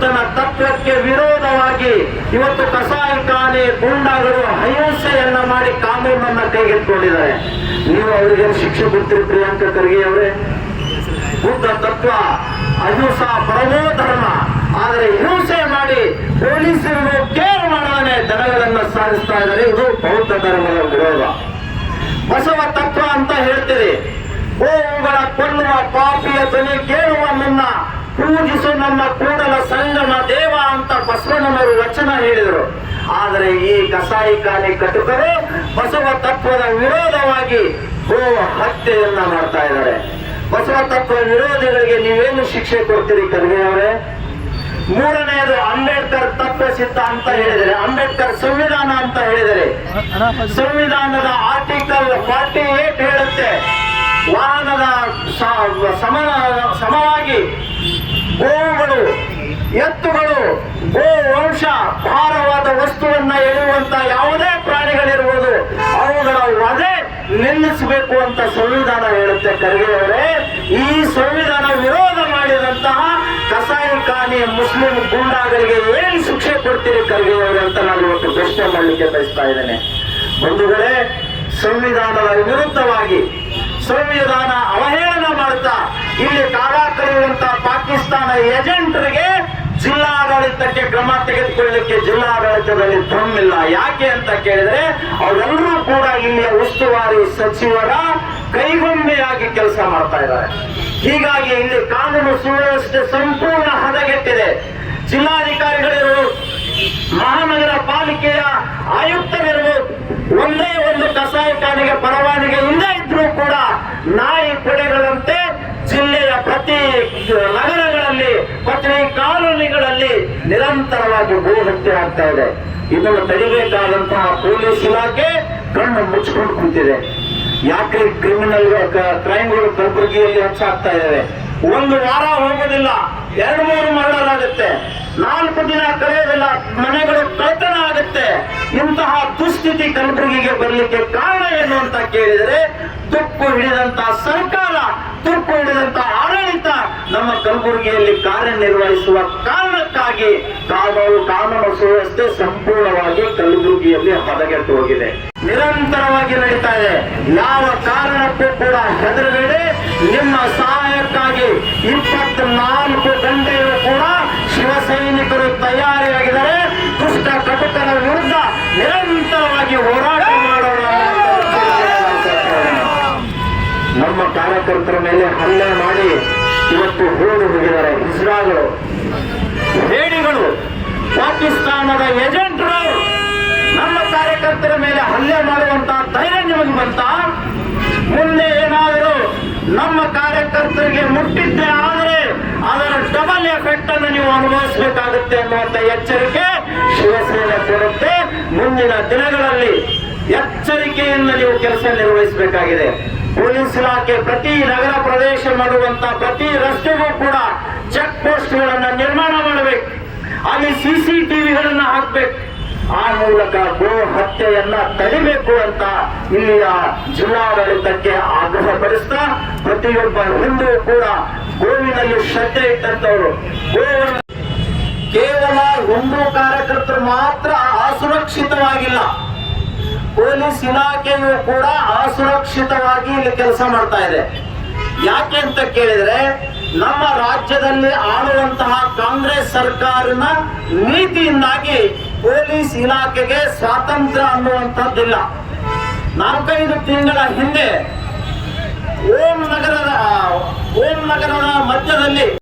ಬುದ್ಧನ ತತ್ವಕ್ಕೆ ವಿರೋಧವಾಗಿ ಇವತ್ತು ಕಸಾಯಿಖಾನೆ ಗೂಂಡಾಗಳು ಅಹಿಂಸೆಯನ್ನ ಮಾಡಿ ಕಾನೂನನ್ನ ಕೈಗೆತ್ತಿಕೊಂಡಿದ್ದಾರೆ. ನೀವು ಅವರಿಗೆ ಶಿಕ್ಷೆ ಕೊಡ್ತೀರಿ ಪ್ರಿಯಾಂಕಾ ಖರ್ಗೆ ಅವರೇ? ಬುದ್ಧ ತತ್ವ ಅಹಿಂಸಾ ಪರಮೋ ಧರ್ಮ, ಆದರೆ ಹಿಂಸೆ ಮಾಡಿ ಪೊಲೀಸರು ಕೇರ್ ಮಾಡದೇ ದನಗಳನ್ನ ಸಾಗಿಸ್ತಾ ಇದ್ದಾರೆ. ಇದು ಬೌದ್ಧ ಧರ್ಮದ ವಿರೋಧ. ಬಸವ ತತ್ವ ಅಂತ ಹೇಳ್ತೀರಿ. ಗೋವುಗಳ ಕೊಲ್ಲುವ ಪಾಪಿಯ ಧ್ವನಿ ಕೇಳುವ ಮುನ್ನ ಪೂಜಿಸು ನಮ್ಮ ಕೂಡಲ ಸಂಗಮ ದೇವ ಅಂತ ಬಸವಣ್ಣನವರು ವಚನ ಹೇಳಿದರು. ಆದರೆ ಈ ಕಸಾಯಿಖಾನೆ ಕಟುಕರು ಬಸವ ತತ್ವದ ವಿರೋಧವಾಗಿ ಗೋ ಹತ್ಯೆಯನ್ನ ಮಾಡ್ತಾ ಇದ್ದಾರೆ. ಬಸವ ತತ್ವ ವಿರೋಧಿಗಳಿಗೆ ನೀವೇನು ಶಿಕ್ಷೆ ಕೊಡ್ತೀರಿ ಖರ್ಗೆ ಅವರೇ? ಮೂರನೆಯದು ಅಂಬೇಡ್ಕರ್ ತತ್ವ ಸಿದ್ಧ ಅಂತ ಹೇಳಿದರೆ, ಅಂಬೇಡ್ಕರ್ ಸಂವಿಧಾನ ಅಂತ ಹೇಳಿದರೆ, ಸಂವಿಧಾನದ ಆರ್ಟಿಕಲ್ 48 ಹೇಳುತ್ತೆ ವಾಹನದ ಸಮವಾಗಿ ಗೋವುಗಳು, ಎತ್ತುಗಳು, ಗೋವಂಶ ಭಾರವಾದ ವಸ್ತುವನ್ನ ಎಳೆಯುವಂತ ಯಾವುದೇ ಪ್ರಾಣಿಗಳಿರ್ಬೋದು ಅವುಗಳ ವಧೆ ನಿಲ್ಲಿಸಬೇಕು ಅಂತ ಸಂವಿಧಾನ ಹೇಳುತ್ತೆ. ಖರ್ಗೆ ಅವರೇ, ಈ ಸಂವಿಧಾನ ವಿರೋಧ ಮಾಡಿದಂತಹ ಕಸಾಯಿಖಾನೆ ಮುಸ್ಲಿಂ ಗೂಂಡಾಗಳಿಗೆ ಏನು ಶಿಕ್ಷೆ ಕೊಡ್ತೀರಿ ಖರ್ಗೆ ಅವರೇ ಅಂತ ನಾನು ಇವತ್ತು ಪ್ರಶ್ನೆ ಮಾಡಲಿಕ್ಕೆ ಬಯಸ್ತಾ ಇದ್ದೇನೆ. ಬಂಧುಗಳೇ, ಸಂವಿಧಾನದ ವಿರುದ್ಧವಾಗಿ ಸಂವಿಧಾನ ಅವಹೇಳನ ಮಾಡುತ್ತಾ ಇಲ್ಲಿ ಕಾಲ ಕಳೆಯುವಂತಹ ಪಾಕಿಸ್ತಾನ ಏಜೆಂಟರಿಗೆ ಜಿಲ್ಲಾಡಳಿತಕ್ಕೆ ಕ್ರಮ ತೆಗೆದುಕೊಳ್ಳಲಿಕ್ಕೆ ಜಿಲ್ಲಾಡಳಿತದಲ್ಲಿ ದಮ್ಮಿಲ್ಲ. ಯಾಕೆ ಅಂತ ಕೇಳಿದ್ರೆ ಅವರೆಲ್ಲರೂ ಕೂಡ ಇಲ್ಲಿಯ ಉಸ್ತುವಾರಿ ಸಚಿವರ ಕೈಗೊಂಬೆಯಾಗಿ ಕೆಲಸ ಮಾಡ್ತಾ ಇದ್ದಾರೆ. ಹೀಗಾಗಿ ಇಲ್ಲಿ ಕಾನೂನು ಸುವ್ಯವಸ್ಥೆ ಸಂಪೂರ್ಣ ಹದಗೆಟ್ಟಿದೆ. ಜಿಲ್ಲಾಧಿಕಾರಿಗಳಿರ್ಬೋದು, ಮಹಾನಗರ ಪಾಲಿಕೆಯ ಆಯುಕ್ತರಿರ್ಬೋದು, ಒಂದೇ ಒಂದು ಕಸಾಯಿಖಾನೆಗೆ ಪರವಾನಗಿ ಇಲ್ಲೇ ಇದ್ರೂ ಕೂಡ ನಾಯಿ ಕೊಡೆಗಳಂತೆ ಜಿಲ್ಲೆಯ ಪ್ರತಿ ನಗರಗಳಲ್ಲಿ, ಪ್ರತಿ ಕಾಲೋನಿಗಳಲ್ಲಿ ನಿರಂತರವಾಗಿ ಗೋ ಹತ್ಯೆ ಆಗ್ತಾ ಇದೆ. ಇದನ್ನು ತಡಿಬೇಕಾದಂತಹ ಪೊಲೀಸ್ ಇಲಾಖೆ ಕಣ್ಣು ಮುಚ್ಚಿಕೊಂಡು ಕುಂತಿದೆ. ಯಾಕೆ ಕ್ರಿಮಿನಲ್ ಕ್ರೈಮ್ಗಳು ಕಲಬುರಗಿಯಲ್ಲಿ ಹೆಚ್ಚಾಗ್ತಾ ಇದ್ದಾವೆ? ಒಂದು ವಾರ ಹೋಗೋದಿಲ್ಲ, 2-3 ಮರ್ಡರ್ ಆಗುತ್ತೆ, 4 ದಿನ ಕಳೆಯೋದಿಲ್ಲ, ಮನೆಗಳು ಕಳ್ಳತನ ಆಗುತ್ತೆ. ಇಂತಹ ದುಸ್ಥಿತಿ ಕಲಬುರಗಿಗೆ ಬರಲಿಕ್ಕೆ ಕಾರಣ ಏನು ಅಂತ ಕೇಳಿದರೆ ತುಕ್ಕು ಹಿಡಿದಂತಹ ಸರ್ಕಾರ, ತುಕ್ಕು ಹಿಡಿದಂತಹ ಆಡಳಿತ ನಮ್ಮ ಕಲಬುರಗಿಯಲ್ಲಿ ಕಾರ್ಯನಿರ್ವಹಿಸುವ ಕಾರಣಕ್ಕಾಗಿ ಕಾನೂನು ಸುವ್ಯವಸ್ಥೆ ಸಂಪೂರ್ಣವಾಗಿ ಕಲಬುರಗಿಯಲ್ಲಿ ಹದಗೆಟ್ಟು ಹೋಗಿದೆ. ನಿರಂತರವಾಗಿ ನಡೀತಾ ಇದೆ. ಯಾವ ಕಾರಣಕ್ಕೂ ಕೂಡ ಹೆದರಬೇಡಿ. ನಿಮ್ಮ ಸಹಾಯಕ್ಕಾಗಿ 24 ಗಂಟೆಯೂ ಕೂಡ ಶಿವಸೈನಿಕರು ತಯಾರಿಯಾಗಿದ್ದಾರೆ. ದುಷ್ಟ ಕಟುಕರ ವಿರುದ್ಧ ನಿರಂತರವಾಗಿ ಹೋರಾಟ ಮಾಡೋಣ. ನಮ್ಮ ಕಾರ್ಯಕರ್ತರ ಮೇಲೆ ಹಲ್ಲೆ ಮಾಡಿ ಇವತ್ತು ಓಡಿ ಹೋಗಿದ್ದಾರೆ ಹಿಜ್ರಾಗಳು, ಹೇಡಿಗಳು, ಪಾಕಿಸ್ತಾನದ ಏಜೆಂಟರು. ನಮ್ಮ ಕಾರ್ಯಕರ್ತರ ಮೇಲೆ ಹಲ್ಲೆ ಮಾಡುವಂತಹ ಧೈರ್ಯ ನಿಮಗೆ ಬಂತ? ಮುಂದೆ ಏನಾದರೂ ನಮ್ಮ ಕಾರ್ಯಕರ್ತರಿಗೆ ಮುಟ್ಟಿದ್ದೆ ಆದರೆ ಅದರ ಡಬಲ್ ಎಫೆಕ್ಟ್ ಅನ್ನು ನೀವು ಅನುಭವಿಸಬೇಕಾಗುತ್ತೆ ಅನ್ನುವಂತ ಎಚ್ಚರಿಕೆ ಶಿವಸೇನೆ ಕೊಡುತ್ತೆ. ಮುಂದಿನ ದಿನಗಳಲ್ಲಿ ಎಚ್ಚರಿಕೆಯಿಂದ ನೀವು ಕೆಲಸ ನಿರ್ವಹಿಸಬೇಕಾಗಿದೆ. ಪೊಲೀಸ್ ಇಲಾಖೆ ಪ್ರತಿ ನಗರ ಪ್ರದೇಶ ಮಾಡುವಂತಹ ಪ್ರತಿ ರಸ್ತೆಗೂ ಕೂಡ ಚೆಕ್ ಪೋಸ್ಟ್ಗಳನ್ನು ನಿರ್ಮಾಣ ಮಾಡಬೇಕು. ಅಲ್ಲಿ CCTVಗಳನ್ನು ಹಾಕಬೇಕು. ಆ ಮೂಲಕ ಗೋ ಹತ್ಯೆಯನ್ನ ತಡಿಬೇಕು ಅಂತ ಇಲ್ಲಿಯ ಜಿಲ್ಲಾಡಳಿತಕ್ಕೆ ಆಗ್ರಹಪಡಿಸ್ತಾ ಪ್ರತಿಯೊಬ್ಬ ಹಿಂದೂ ಕೂಡ ಗೋವಿನಲ್ಲಿ ಶ್ರದ್ಧೆ ಇಟ್ಟಂತವರು ಗೋವನ್ನು ಕೇವಲ ಹಿಂದೂ ಕಾರ್ಯಕರ್ತರು ಮಾತ್ರ ಅಸುರಕ್ಷಿತವಾಗಿಲ್ಲ, ಪೊಲೀಸ್ ಇಲಾಖೆಯು ಕೂಡ ಅಸುರಕ್ಷಿತವಾಗಿ ಇಲ್ಲಿ ಕೆಲಸ ಮಾಡ್ತಾ ಇದೆ. ಯಾಕೆ ಅಂತ ಕೇಳಿದ್ರೆ ನಮ್ಮ ರಾಜ್ಯದಲ್ಲಿ ಆಳುವಂತಹ ಕಾಂಗ್ರೆಸ್ ಸರ್ಕಾರನ ನೀತಿಯಿಂದಾಗಿ ಪೊಲೀಸ್ ಇಲಾಖೆಗೆ ಸ್ವಾತಂತ್ರ್ಯ ಅನ್ನುವಂಥದ್ದಿಲ್ಲ. 4-5 ತಿಂಗಳ ಹಿಂದೆ ಓಂ ನಗರದ ಮಧ್ಯದಲ್ಲಿ